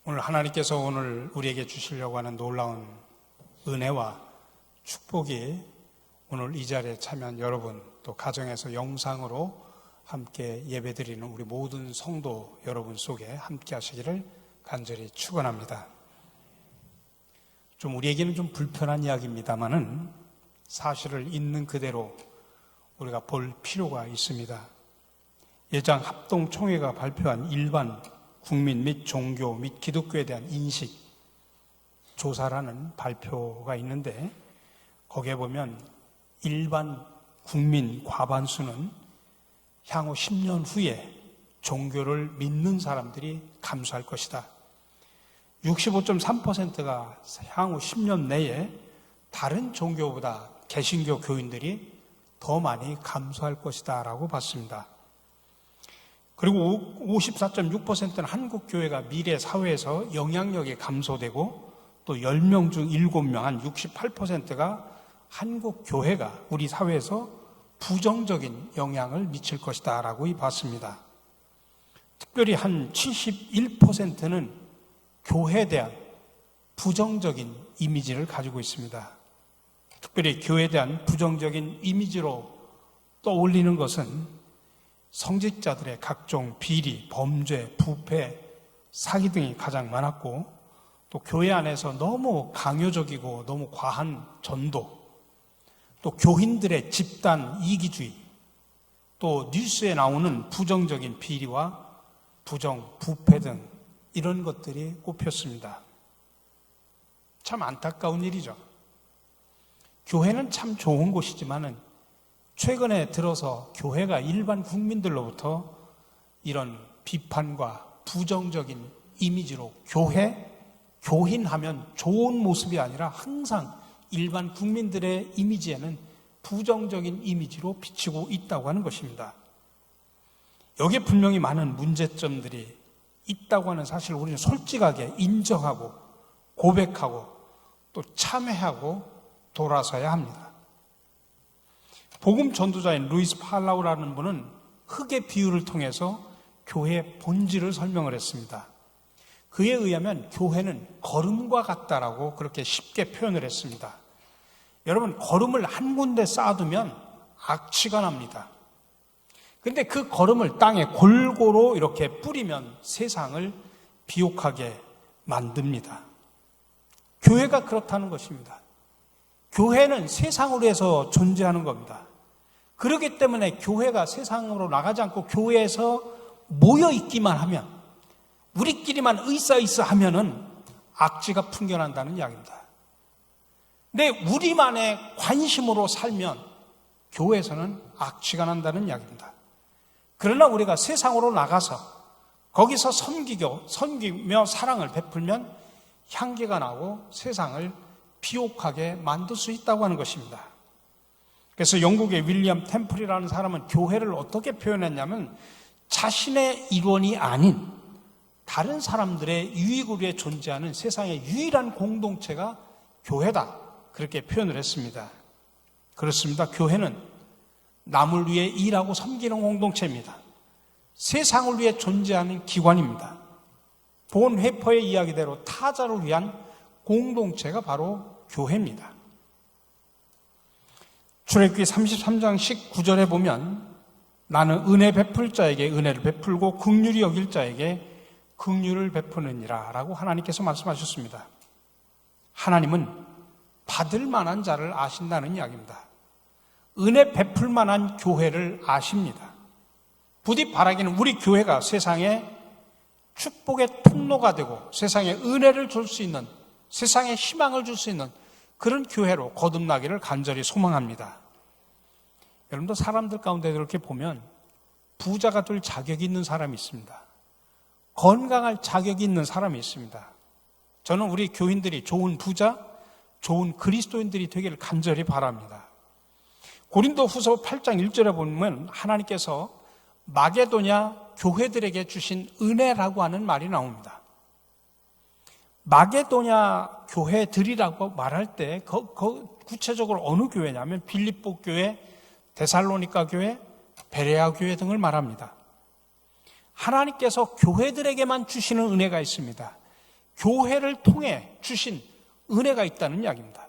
오늘 하나님께서 오늘 우리에게 주시려고 하는 놀라운 은혜와 축복이 오늘 이 자리에 참여한 여러분, 또 가정에서 영상으로 함께 예배드리는 우리 모든 성도 여러분 속에 함께 하시기를 간절히 축원합니다. 좀 우리에게는 좀 불편한 이야기입니다만은 사실을 있는 그대로 우리가 볼 필요가 있습니다. 예장 합동총회가 발표한 일반 국민 및 종교 및 기독교에 대한 인식 조사라는 발표가 있는데, 거기에 보면 일반 국민 과반수는 향후 10년 후에 종교를 믿는 사람들이 감소할 것이다. 65.3%가 향후 10년 내에 다른 종교보다 개신교 교인들이 더 많이 감소할 것이다 라고 봤습니다. 그리고 54.6%는 한국 교회가 미래 사회에서 영향력이 감소되고, 또 10명 중 7명, 한 68%가 한국 교회가 우리 사회에서 부정적인 영향을 미칠 것이다 라고 봤습니다. 특별히 한 71%는 교회에 대한 부정적인 이미지를 가지고 있습니다. 특별히 교회에 대한 부정적인 이미지로 떠올리는 것은 성직자들의 각종 비리, 범죄, 부패, 사기 등이 가장 많았고, 또 교회 안에서 너무 강요적이고 너무 과한 전도, 또 교인들의 집단 이기주의, 또 뉴스에 나오는 부정적인 비리와 부정, 부패 등 이런 것들이 꼽혔습니다. 참 안타까운 일이죠. 교회는 참 좋은 곳이지만은 최근에 들어서 교회가 일반 국민들로부터 이런 비판과 부정적인 이미지로 교인하면 좋은 모습이 아니라 항상 일반 국민들의 이미지에는 부정적인 이미지로 비치고 있다고 하는 것입니다. 여기에 분명히 많은 문제점들이 있다고 하는 사실을 우리는 솔직하게 인정하고 고백하고 또 참회하고 돌아서야 합니다. 복음 전도자인 루이스 팔라우라는 분은 흙의 비유를 통해서 교회의 본질을 설명을 했습니다. 그에 의하면 교회는 걸음과 같다라고 그렇게 쉽게 표현을 했습니다. 여러분, 걸음을 한 군데 쌓아두면 악취가 납니다. 그런데 그 걸음을 땅에 골고루 이렇게 뿌리면 세상을 비옥하게 만듭니다. 교회가 그렇다는 것입니다. 교회는 세상을 위해서 존재하는 겁니다. 그렇기 때문에 교회가 세상으로 나가지 않고 교회에서 모여 있기만 하면, 우리끼리만 의싸 하면은 악취가 풍겨난다는 이야기입니다. 근데 우리만의 관심으로 살면 교회에서는 악취가 난다는 이야기입니다. 그러나 우리가 세상으로 나가서 거기서 섬기며 사랑을 베풀면 향기가 나고 세상을 비옥하게 만들 수 있다고 하는 것입니다. 그래서 영국의 윌리엄 템플이라는 사람은 교회를 어떻게 표현했냐면, 자신의 일원이 아닌 다른 사람들의 유익을 위해 존재하는 세상의 유일한 공동체가 교회다, 그렇게 표현을 했습니다. 그렇습니다. 교회는 남을 위해 일하고 섬기는 공동체입니다. 세상을 위해 존재하는 기관입니다. 본 회퍼의 이야기대로 타자를 위한 공동체가 바로 교회입니다. 출애굽기 33장 19절에 보면, 나는 은혜 베풀 자에게 은혜를 베풀고 긍휼히 여길 자에게 긍휼을 베푸느니라 라고 하나님께서 말씀하셨습니다. 하나님은 받을 만한 자를 아신다는 이야기입니다. 은혜 베풀 만한 교회를 아십니다. 부디 바라기는 우리 교회가 세상에 축복의 통로가 되고 세상에 은혜를 줄 수 있는, 세상에 희망을 줄 수 있는 그런 교회로 거듭나기를 간절히 소망합니다. 여러분도 사람들 가운데 이렇게 보면 부자가 될 자격이 있는 사람이 있습니다. 건강할 자격이 있는 사람이 있습니다. 저는 우리 교인들이 좋은 부자, 좋은 그리스도인들이 되기를 간절히 바랍니다. 고린도후서 8장 1절에 보면 하나님께서 마게도냐 교회들에게 주신 은혜라고 하는 말이 나옵니다. 마게도냐 교회들이라고 말할 때 구체적으로 어느 교회냐면 빌립보 교회, 데살로니가 교회, 베레아 교회 등을 말합니다. 하나님께서 교회들에게만 주시는 은혜가 있습니다. 교회를 통해 주신 은혜가 있다는 이야기입니다.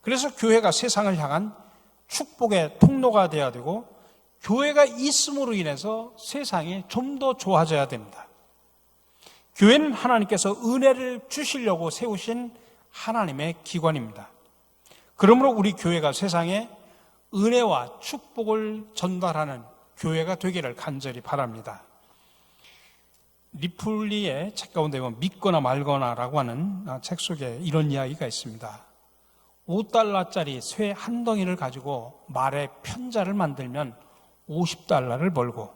그래서 교회가 세상을 향한 축복의 통로가 되어야 되고 교회가 있음으로 인해서 세상이 좀 더 좋아져야 됩니다. 교회는 하나님께서 은혜를 주시려고 세우신 하나님의 기관입니다. 그러므로 우리 교회가 세상에 은혜와 축복을 전달하는 교회가 되기를 간절히 바랍니다. 리플리의 책 가운데 보면 믿거나 말거나라고 하는 책 속에 이런 이야기가 있습니다. 5달러짜리 쇠 한 덩이를 가지고 말의 편자를 만들면 50달러를 벌고,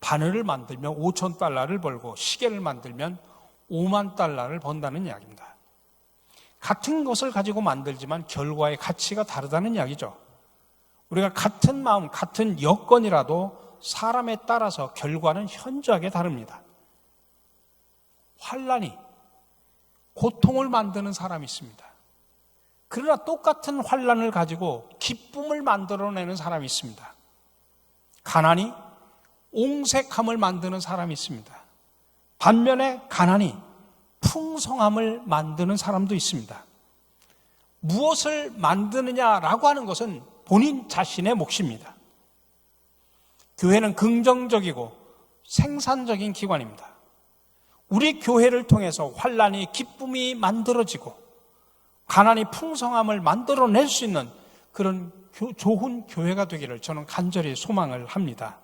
바늘을 만들면 5,000달러를 벌고, 시계를 만들면 5만 달러를 번다는 이야기입니다. 같은 것을 가지고 만들지만 결과의 가치가 다르다는 이야기죠. 우리가 같은 마음, 같은 여건이라도 사람에 따라서 결과는 현저하게 다릅니다. 환난이 고통을 만드는 사람이 있습니다. 그러나 똑같은 환난을 가지고 기쁨을 만들어내는 사람이 있습니다. 가난이 옹색함을 만드는 사람이 있습니다. 반면에 가난이 풍성함을 만드는 사람도 있습니다. 무엇을 만드느냐라고 하는 것은 본인 자신의 몫입니다. 교회는 긍정적이고 생산적인 기관입니다. 우리 교회를 통해서 환난이 기쁨이 만들어지고 가난이 풍성함을 만들어낼 수 있는 그런 좋은 교회가 되기를 저는 간절히 소망을 합니다.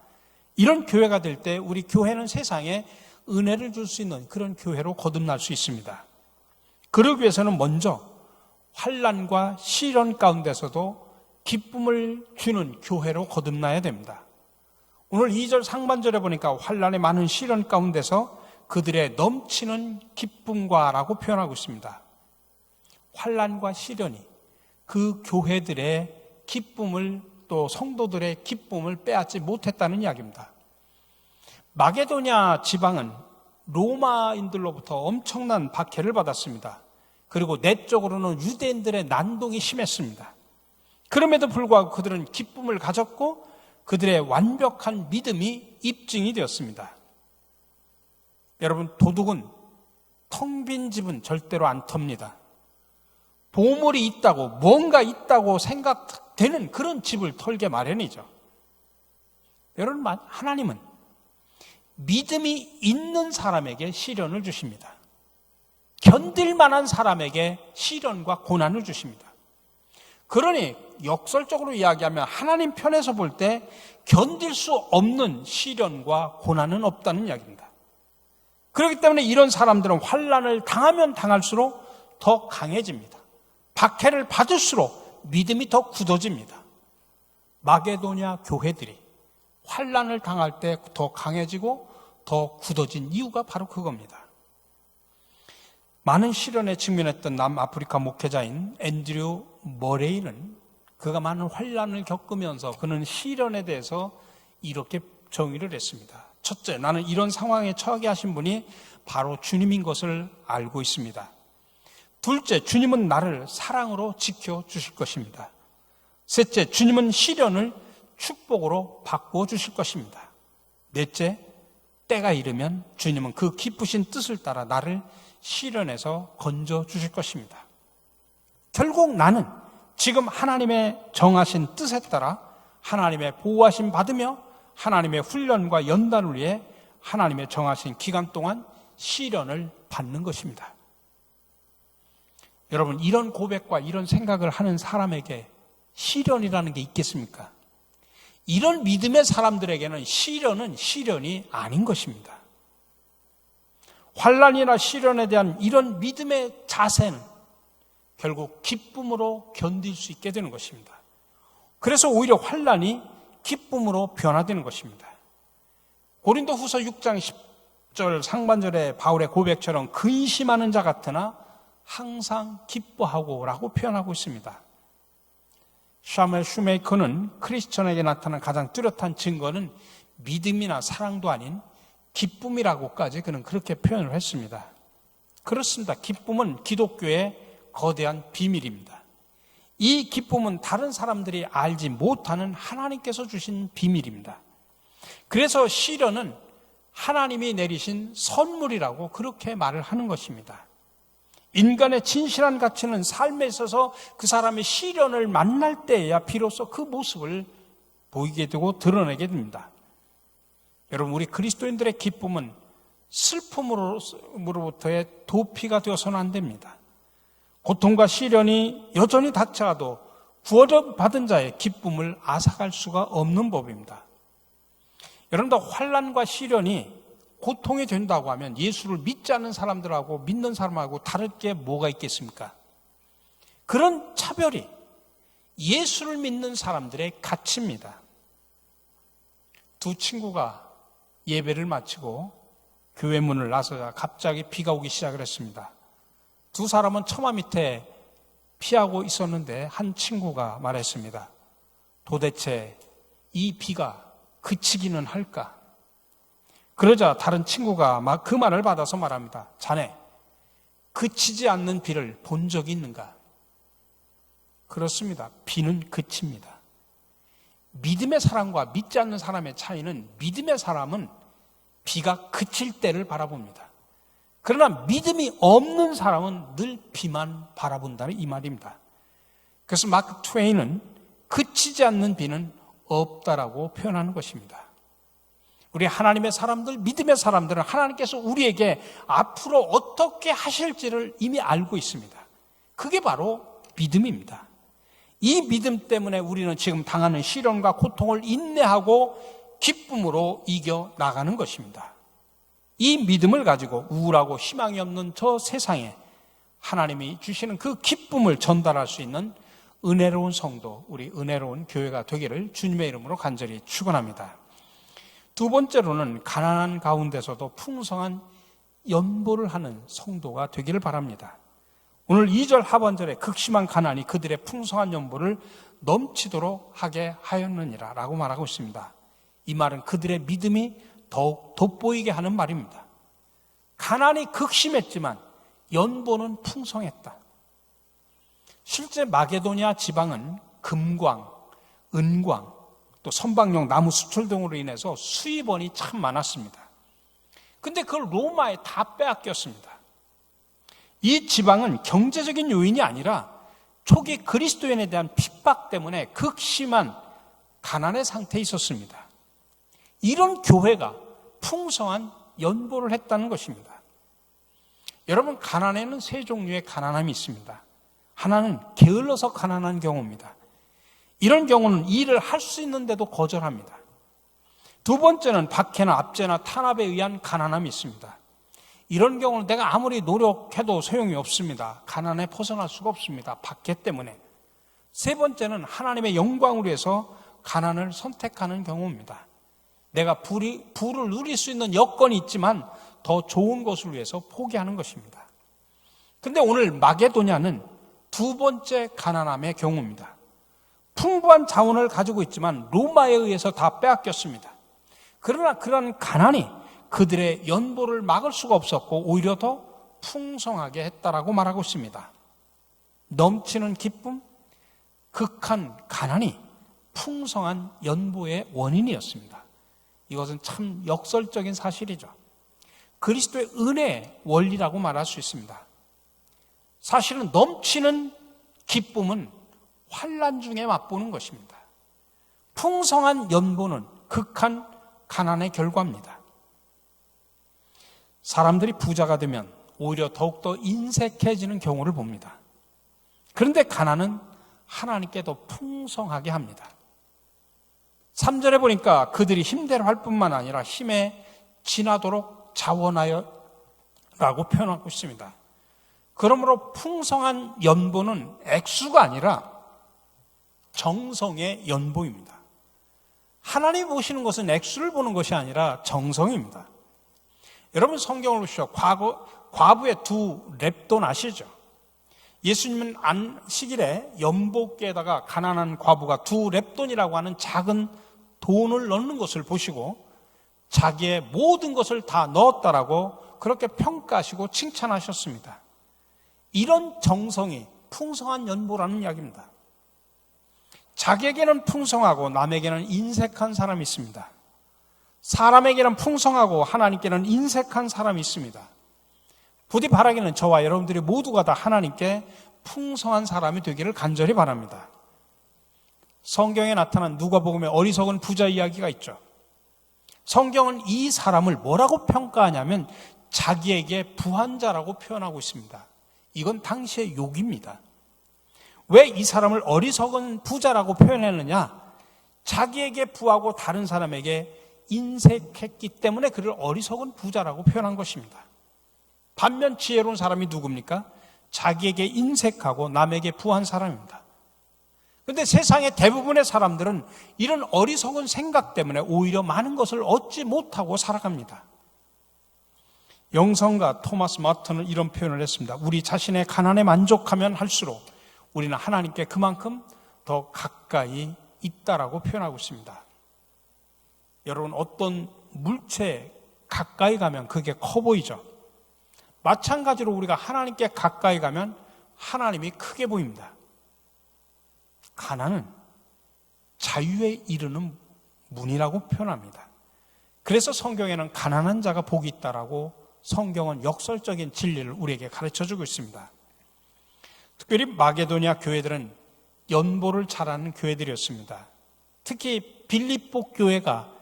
이런 교회가 될 때 우리 교회는 세상에 은혜를 줄 수 있는 그런 교회로 거듭날 수 있습니다. 그러기 위해서는 먼저 환난과 시련 가운데서도 기쁨을 주는 교회로 거듭나야 됩니다. 오늘 2절 상반절에 보니까 환난의 많은 시련 가운데서 그들의 넘치는 기쁨과 라고 표현하고 있습니다. 환난과 시련이 그 교회들의 기쁨을, 또 성도들의 기쁨을 빼앗지 못했다는 이야기입니다. 마게도냐 지방은 로마인들로부터 엄청난 박해를 받았습니다. 그리고 내적으로는 유대인들의 난동이 심했습니다. 그럼에도 불구하고 그들은 기쁨을 가졌고 그들의 완벽한 믿음이 입증이 되었습니다. 여러분, 도둑은 텅 빈 집은 절대로 안 텁니다. 보물이 있다고, 뭔가 있다고 생각되는 그런 집을 털게 마련이죠. 여러분, 하나님은 믿음이 있는 사람에게 시련을 주십니다. 견딜 만한 사람에게 시련과 고난을 주십니다. 그러니 역설적으로 이야기하면 하나님 편에서 볼 때 견딜 수 없는 시련과 고난은 없다는 이야기입니다. 그렇기 때문에 이런 사람들은 환난을 당하면 당할수록 더 강해집니다. 박해를 받을수록 믿음이 더 굳어집니다. 마게도냐 교회들이 환난을 당할 때 더 강해지고 더 굳어진 이유가 바로 그겁니다. 많은 시련에 직면했던 남아프리카 목회자인 앤드류 머레이는 그가 많은 환난을 겪으면서 그는 시련에 대해서 이렇게 정의를 했습니다. 첫째, 나는 이런 상황에 처하게 하신 분이 바로 주님인 것을 알고 있습니다. 둘째, 주님은 나를 사랑으로 지켜주실 것입니다. 셋째, 주님은 시련을 축복으로 바꾸어 주실 것입니다. 넷째, 때가 이르면 주님은 그 기쁘신 뜻을 따라 나를 시련에서 건져 주실 것입니다. 결국 나는 지금 하나님의 정하신 뜻에 따라 하나님의 보호하심 받으며 하나님의 훈련과 연단을 위해 하나님의 정하신 기간 동안 시련을 받는 것입니다. 여러분, 이런 고백과 이런 생각을 하는 사람에게 시련이라는 게 있겠습니까? 이런 믿음의 사람들에게는 시련은 시련이 아닌 것입니다. 환난이나 시련에 대한 이런 믿음의 자세는 결국 기쁨으로 견딜 수 있게 되는 것입니다. 그래서 오히려 환난이 기쁨으로 변화되는 것입니다. 고린도후서 6장 10절 상반절의 바울의 고백처럼 근심하는 자 같으나 항상 기뻐하고 라고 표현하고 있습니다. 샤멜 슈메이커는 크리스천에게 나타난 가장 뚜렷한 증거는 믿음이나 사랑도 아닌 기쁨이라고까지 그는 그렇게 표현을 했습니다. 그렇습니다. 기쁨은 기독교의 거대한 비밀입니다. 이 기쁨은 다른 사람들이 알지 못하는 하나님께서 주신 비밀입니다. 그래서 시련은 하나님이 내리신 선물이라고 그렇게 말을 하는 것입니다. 인간의 진실한 가치는 삶에 있어서 그 사람의 시련을 만날 때에야 비로소 그 모습을 보이게 되고 드러내게 됩니다. 여러분, 우리 그리스도인들의 기쁨은 슬픔으로부터의 도피가 되어서는 안 됩니다. 고통과 시련이 여전히 닥쳐와도 구원받은 자의 기쁨을 앗아갈 수가 없는 법입니다. 여러분들, 환난과 시련이 고통이 된다고 하면 예수를 믿지 않는 사람들하고 믿는 사람하고 다를 게 뭐가 있겠습니까? 그런 차별이 예수를 믿는 사람들의 가치입니다. 두 친구가 예배를 마치고 교회 문을 나서자 갑자기 비가 오기 시작을 했습니다. 두 사람은 처마 밑에 피하고 있었는데 한 친구가 말했습니다. 도대체 이 비가 그치기는 할까? 그러자 다른 친구가 막 그 말을 받아서 말합니다. 자네, 그치지 않는 비를 본 적이 있는가? 그렇습니다. 비는 그칩니다. 믿음의 사람과 믿지 않는 사람의 차이는, 믿음의 사람은 비가 그칠 때를 바라봅니다. 그러나 믿음이 없는 사람은 늘 비만 바라본다는 이 말입니다. 그래서 마크 트웨인은 그치지 않는 비는 없다라고 표현하는 것입니다. 우리 하나님의 사람들, 믿음의 사람들은 하나님께서 우리에게 앞으로 어떻게 하실지를 이미 알고 있습니다. 그게 바로 믿음입니다. 이 믿음 때문에 우리는 지금 당하는 시련과 고통을 인내하고 기쁨으로 이겨나가는 것입니다. 이 믿음을 가지고 우울하고 희망이 없는 저 세상에 하나님이 주시는 그 기쁨을 전달할 수 있는 은혜로운 성도, 우리 은혜로운 교회가 되기를 주님의 이름으로 간절히 축원합니다. 두 번째로는 가난한 가운데서도 풍성한 연보를 하는 성도가 되기를 바랍니다. 오늘 2절 하반절에 극심한 가난이 그들의 풍성한 연보를 넘치도록 하게 하였느니라 라고 말하고 있습니다. 이 말은 그들의 믿음이 더욱 돋보이게 하는 말입니다. 가난이 극심했지만 연보는 풍성했다. 실제 마게도니아 지방은 금광, 은광, 또 선박용 나무 수출 등으로 인해서 수입원이 참 많았습니다. 근데 그걸 로마에 다 빼앗겼습니다. 이 지방은 경제적인 요인이 아니라 초기 그리스도인에 대한 핍박 때문에 극심한 가난의 상태에 있었습니다. 이런 교회가 풍성한 연보를 했다는 것입니다. 여러분, 가난에는 세 종류의 가난함이 있습니다. 하나는 게을러서 가난한 경우입니다. 이런 경우는 일을 할 수 있는데도 거절합니다. 두 번째는 박해나 압제나 탄압에 의한 가난함이 있습니다. 이런 경우는 내가 아무리 노력해도 소용이 없습니다. 가난에 벗어날 수가 없습니다. 박해 때문에. 세 번째는 하나님의 영광을 위해서 가난을 선택하는 경우입니다. 내가 부를 누릴 수 있는 여건이 있지만 더 좋은 것을 위해서 포기하는 것입니다. 근데 오늘 마게도냐는 두 번째 가난함의 경우입니다. 풍부한 자원을 가지고 있지만 로마에 의해서 다 빼앗겼습니다. 그러나 그러한 가난이 그들의 연보를 막을 수가 없었고 오히려 더 풍성하게 했다라고 말하고 있습니다. 넘치는 기쁨, 극한 가난이 풍성한 연보의 원인이었습니다. 이것은 참 역설적인 사실이죠. 그리스도의 은혜의 원리라고 말할 수 있습니다. 사실은 넘치는 기쁨은 환난 중에 맛보는 것입니다. 풍성한 연보는 극한 가난의 결과입니다. 사람들이 부자가 되면 오히려 더욱더 인색해지는 경우를 봅니다. 그런데 가난은 하나님께 더 풍성하게 합니다. 3절에 보니까 그들이 힘대로 할 뿐만 아니라 힘에 지나도록 자원하여 라고 표현하고 있습니다. 그러므로 풍성한 연보는 액수가 아니라 정성의 연보입니다. 하나님 보시는 것은 액수를 보는 것이 아니라 정성입니다. 여러분, 성경을 보시죠. 과부의 두 랩돈 아시죠? 예수님은 안식일에 연복기에다가 가난한 과부가 두 랩돈이라고 하는 작은 돈을 넣는 것을 보시고 자기의 모든 것을 다 넣었다라고 그렇게 평가하시고 칭찬하셨습니다. 이런 정성이 풍성한 연보라는 이야기입니다. 자기에게는 풍성하고 남에게는 인색한 사람이 있습니다. 사람에게는 풍성하고 하나님께는 인색한 사람이 있습니다. 부디 바라기는 저와 여러분들이 모두가 다 하나님께 풍성한 사람이 되기를 간절히 바랍니다. 성경에 나타난 누가복음의 어리석은 부자 이야기가 있죠. 성경은 이 사람을 뭐라고 평가하냐면 자기에게 부한 자라고 표현하고 있습니다. 이건 당시의 욕입니다. 왜 이 사람을 어리석은 부자라고 표현했느냐? 자기에게 부하고 다른 사람에게 인색했기 때문에 그를 어리석은 부자라고 표현한 것입니다. 반면 지혜로운 사람이 누굽니까? 자기에게 인색하고 남에게 부한 사람입니다. 그런데 세상의 대부분의 사람들은 이런 어리석은 생각 때문에 오히려 많은 것을 얻지 못하고 살아갑니다. 영성가 토마스 마턴은 이런 표현을 했습니다. 우리 자신의 가난에 만족하면 할수록 우리는 하나님께 그만큼 더 가까이 있다라고 표현하고 있습니다. 여러분, 어떤 물체에 가까이 가면 그게 커 보이죠? 마찬가지로 우리가 하나님께 가까이 가면 하나님이 크게 보입니다. 가난은 자유에 이르는 문이라고 표현합니다. 그래서 성경에는 가난한 자가 복이 있다라고 성경은 역설적인 진리를 우리에게 가르쳐주고 있습니다. 특별히 마게도니아 교회들은 연보를 잘하는 교회들이었습니다. 특히 빌립보 교회가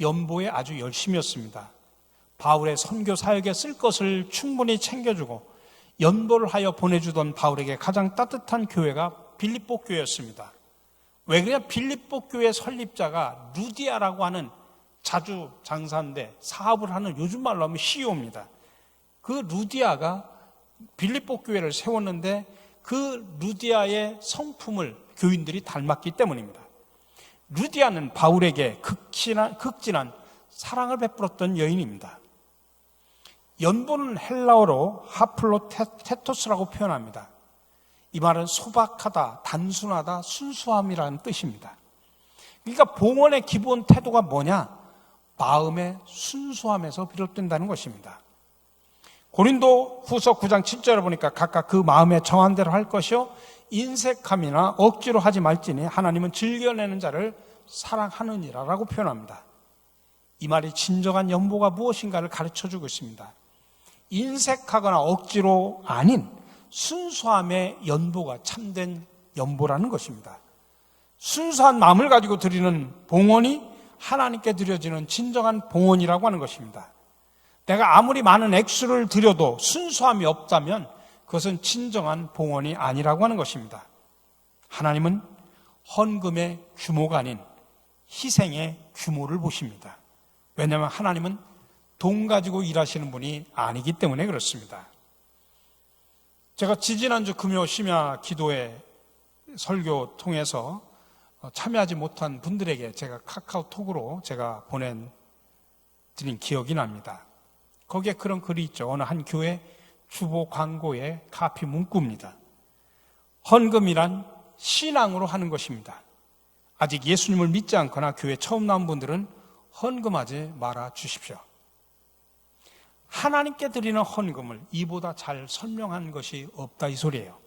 연보에 아주 열심이었습니다. 바울의 선교 사역에 쓸 것을 충분히 챙겨주고 연보를 하여 보내주던 바울에게 가장 따뜻한 교회가 빌립보 교회였습니다. 왜 그래요? 빌립보 교회 설립자가 루디아라고 하는 자주 장사인데 사업을 하는 요즘 말로 하면 CEO입니다. 그 루디아가 빌립보 교회를 세웠는데 그 루디아의 성품을 교인들이 닮았기 때문입니다. 루디아는 바울에게 극진한 사랑을 베풀었던 여인입니다. 연보는 헬라어로 하플로테토스라고 표현합니다. 이 말은 소박하다, 단순하다, 순수함이라는 뜻입니다. 그러니까 봉헌의 기본 태도가 뭐냐? 마음의 순수함에서 비롯된다는 것입니다. 고린도 후서 9장 7절에 보니까 각각 그 마음에 정한 대로 할 것이요 인색함이나 억지로 하지 말지니 하나님은 즐겨내는 자를 사랑하느니라 라고 표현합니다. 이 말이 진정한 연보가 무엇인가를 가르쳐주고 있습니다. 인색하거나 억지로 아닌 순수함의 연보가 참된 연보라는 것입니다. 순수한 마음을 가지고 드리는 봉헌이 하나님께 드려지는 진정한 봉헌이라고 하는 것입니다. 내가 아무리 많은 액수를 드려도 순수함이 없다면 그것은 진정한 봉헌이 아니라고 하는 것입니다. 하나님은 헌금의 규모가 아닌 희생의 규모를 보십니다. 왜냐하면 하나님은 돈 가지고 일하시는 분이 아니기 때문에 그렇습니다. 제가 지지난주 금요 심야 기도회 설교 통해서 참여하지 못한 분들에게 제가 카카오톡으로 제가 보내드린 기억이 납니다. 거기에 그런 글이 있죠. 어느 한 교회 주보 광고의 카피 문구입니다. 헌금이란 신앙으로 하는 것입니다. 아직 예수님을 믿지 않거나 교회 처음 나온 분들은 헌금하지 말아 주십시오. 하나님께 드리는 헌금을 이보다 잘 설명한 것이 없다 이 소리예요.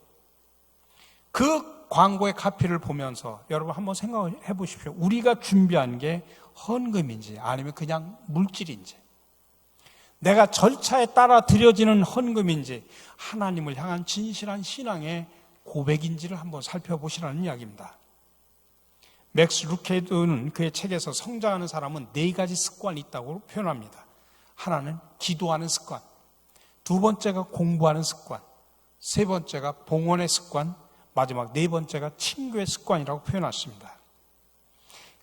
그 광고의 카피를 보면서 여러분 한번 생각해 보십시오. 우리가 준비한 게 헌금인지 아니면 그냥 물질인지, 내가 절차에 따라 드려지는 헌금인지 하나님을 향한 진실한 신앙의 고백인지를 한번 살펴보시라는 이야기입니다. 맥스 루케드는 그의 책에서 성장하는 사람은 4가지 습관이 있다고 표현합니다. 하나는 기도하는 습관, 2번째가 공부하는 습관, 3번째가 봉헌의 습관, 마지막 4번째가 친구의 습관이라고 표현했습니다.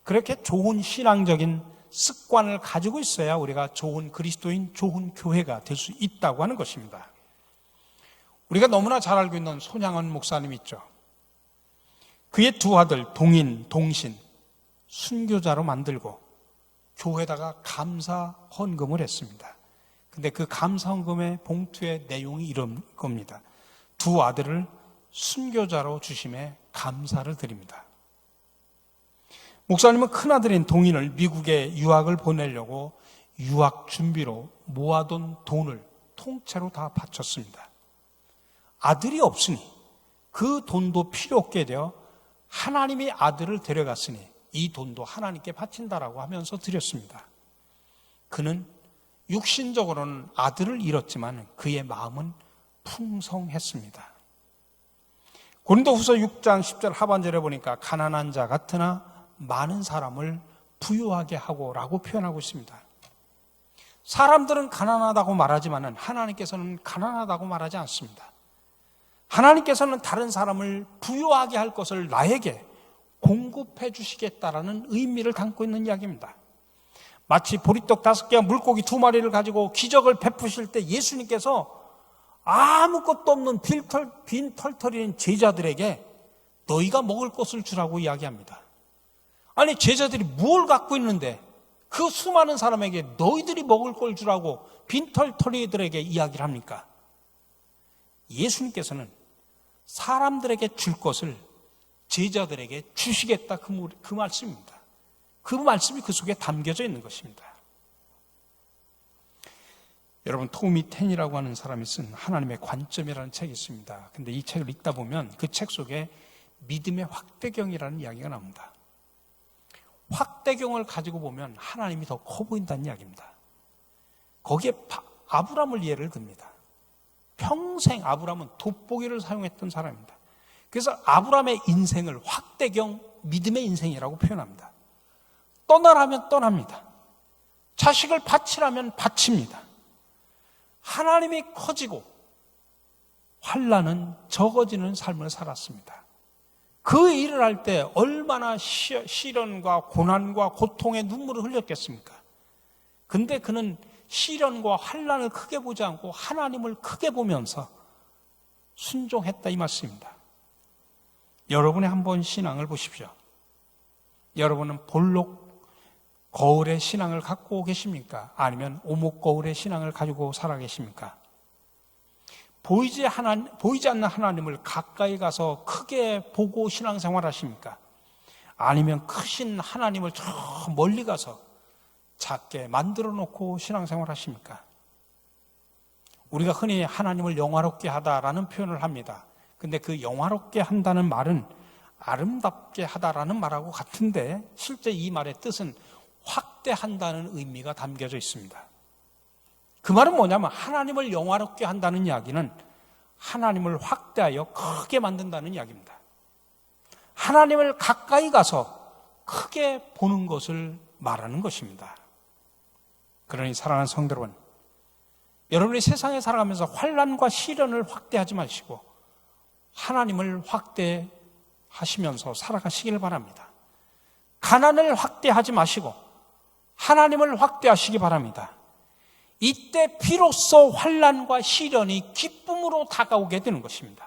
그렇게 좋은 신앙적인 습관을 가지고 있어야 우리가 좋은 그리스도인, 좋은 교회가 될 수 있다고 하는 것입니다. 우리가 너무나 잘 알고 있는 손양원 목사님 있죠. 그의 2 아들 동인, 동신 순교자로 만들고 교회에다가 감사 헌금을 했습니다. 근데 그 감사 헌금의 봉투의 내용이 이런 겁니다. 2 아들을 순교자로 주심에 감사를 드립니다. 목사님은 큰아들인 동인을 미국에 유학을 보내려고 유학 준비로 모아둔 돈을 통째로 다 바쳤습니다. 아들이 없으니 그 돈도 필요 없게 되어 하나님이 아들을 데려갔으니 이 돈도 하나님께 바친다라고 하면서 드렸습니다. 그는 육신적으로는 아들을 잃었지만 그의 마음은 풍성했습니다. 고린도후서 6장 10절 하반절에 보니까 가난한 자 같으나 많은 사람을 부유하게 하고라고 표현하고 있습니다. 사람들은 가난하다고 말하지만 하나님께서는 가난하다고 말하지 않습니다. 하나님께서는 다른 사람을 부유하게 할 것을 나에게 공급해 주시겠다라는 의미를 담고 있는 이야기입니다. 마치 보리떡 5개와 물고기 2마리를 가지고 기적을 베푸실 때 예수님께서 아무것도 없는 빈 털털인 제자들에게 너희가 먹을 것을 주라고 이야기합니다. 아니, 제자들이 뭘 갖고 있는데 그 수많은 사람에게 너희들이 먹을 걸 주라고 빈털터리들에게 이야기를 합니까? 예수님께서는 사람들에게 줄 것을 제자들에게 주시겠다, 그 말씀입니다. 그 말씀이 그 속에 담겨져 있는 것입니다. 여러분, 토미 텐이라고 하는 사람이 쓴 하나님의 관점이라는 책이 있습니다. 근데 이 책을 읽다 보면 그 책 속에 믿음의 확대경이라는 이야기가 나옵니다. 확대경을 가지고 보면 하나님이 더 커 보인다는 이야기입니다. 거기에 아브람을 예를 듭니다. 평생 아브람은 돋보기를 사용했던 사람입니다. 그래서 아브람의 인생을 확대경, 믿음의 인생이라고 표현합니다. 떠나라면 떠납니다. 자식을 바치라면 바칩니다. 하나님이 커지고 환난은 적어지는 삶을 살았습니다. 그 일을 할 때 얼마나 시련과 고난과 고통의 눈물을 흘렸겠습니까? 근데 그는 시련과 환난을 크게 보지 않고 하나님을 크게 보면서 순종했다, 이 말씀입니다. 여러분의 한번 신앙을 보십시오. 여러분은 볼록 거울의 신앙을 갖고 계십니까? 아니면 오목 거울의 신앙을 가지고 살아 계십니까? 보이지 않는 하나님을 가까이 가서 크게 보고 신앙생활 하십니까? 아니면 크신 하나님을 저 멀리 가서 작게 만들어 놓고 신앙생활 하십니까? 우리가 흔히 하나님을 영화롭게 하다라는 표현을 합니다. 근데 그 영화롭게 한다는 말은 아름답게 하다라는 말하고 같은데 실제 이 말의 뜻은 확대한다는 의미가 담겨져 있습니다. 그 말은 뭐냐면 하나님을 영화롭게 한다는 이야기는 하나님을 확대하여 크게 만든다는 이야기입니다. 하나님을 가까이 가서 크게 보는 것을 말하는 것입니다. 그러니 사랑하는 성도 여러분, 여러분이 세상에 살아가면서 환난과 시련을 확대하지 마시고 하나님을 확대하시면서 살아가시길 바랍니다. 가난을 확대하지 마시고 하나님을 확대하시기 바랍니다. 이때 비로소 환난과 시련이 기쁨으로 다가오게 되는 것입니다.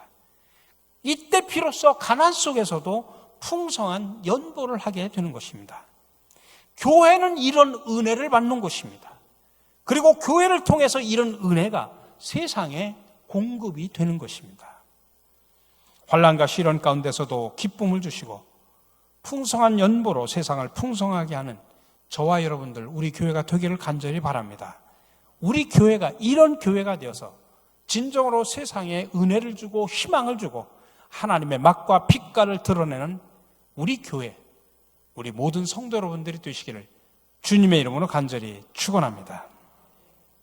이때 비로소 가난 속에서도 풍성한 연보를 하게 되는 것입니다. 교회는 이런 은혜를 받는 곳입니다. 그리고 교회를 통해서 이런 은혜가 세상에 공급이 되는 것입니다. 환난과 시련 가운데서도 기쁨을 주시고 풍성한 연보로 세상을 풍성하게 하는 저와 여러분들, 우리 교회가 되기를 간절히 바랍니다. 우리 교회가 이런 교회가 되어서 진정으로 세상에 은혜를 주고 희망을 주고 하나님의 맛과 빛깔을 드러내는 우리 교회, 우리 모든 성도 여러분들이 되시기를 주님의 이름으로 간절히 축원합니다.